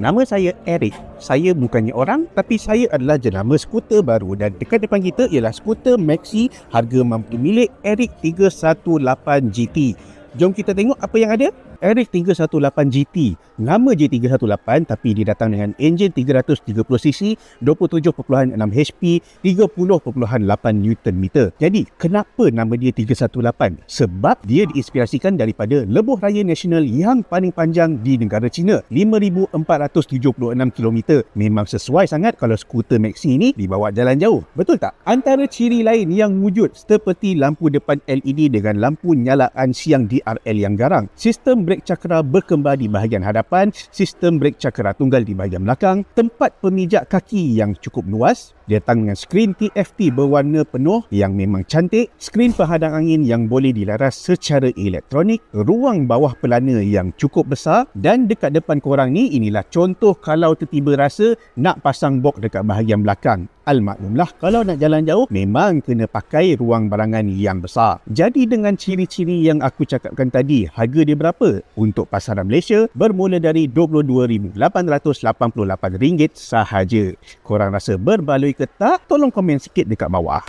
Nama saya Eric. Saya bukannya orang, tapi saya adalah jenama skuter baru dan dekat depan kita ialah skuter Maxi harga mampu milik Eric 318 GT. Jom kita tengok apa yang ada. Eric 318 GT. Nama je 318 tapi dia datang dengan enjin 330cc, 27.6 HP, 30.8 Nm. Jadi, kenapa nama dia 318? Sebab dia diinspirasikan daripada lebuh raya nasional yang paling panjang di negara China, 5,476 km. Memang sesuai sangat kalau skuter Maxi ini dibawa jalan jauh. Betul tak? Antara ciri lain yang wujud seperti lampu depan LED dengan lampu nyalaan siang DRL yang garang, sistem brek cakera berkembar di bahagian hadapan, sistem brek cakera tunggal di bahagian belakang, tempat pemijak kaki yang cukup luas, datang dengan skrin TFT berwarna penuh yang memang cantik, skrin penghadang angin yang boleh dilaras secara elektronik, ruang bawah pelana yang cukup besar, dan dekat depan korang ni inilah contoh kalau tertiba rasa nak pasang box dekat bahagian belakang. Almaklumlah, kalau nak jalan jauh memang kena pakai ruang barangan yang besar. Jadi dengan ciri-ciri yang aku cakapkan tadi, harga dia berapa? Untuk pasaran Malaysia bermula dari RM22,888 sahaja. Korang rasa berbaloi ke tak? Tolong komen sikit dekat bawah.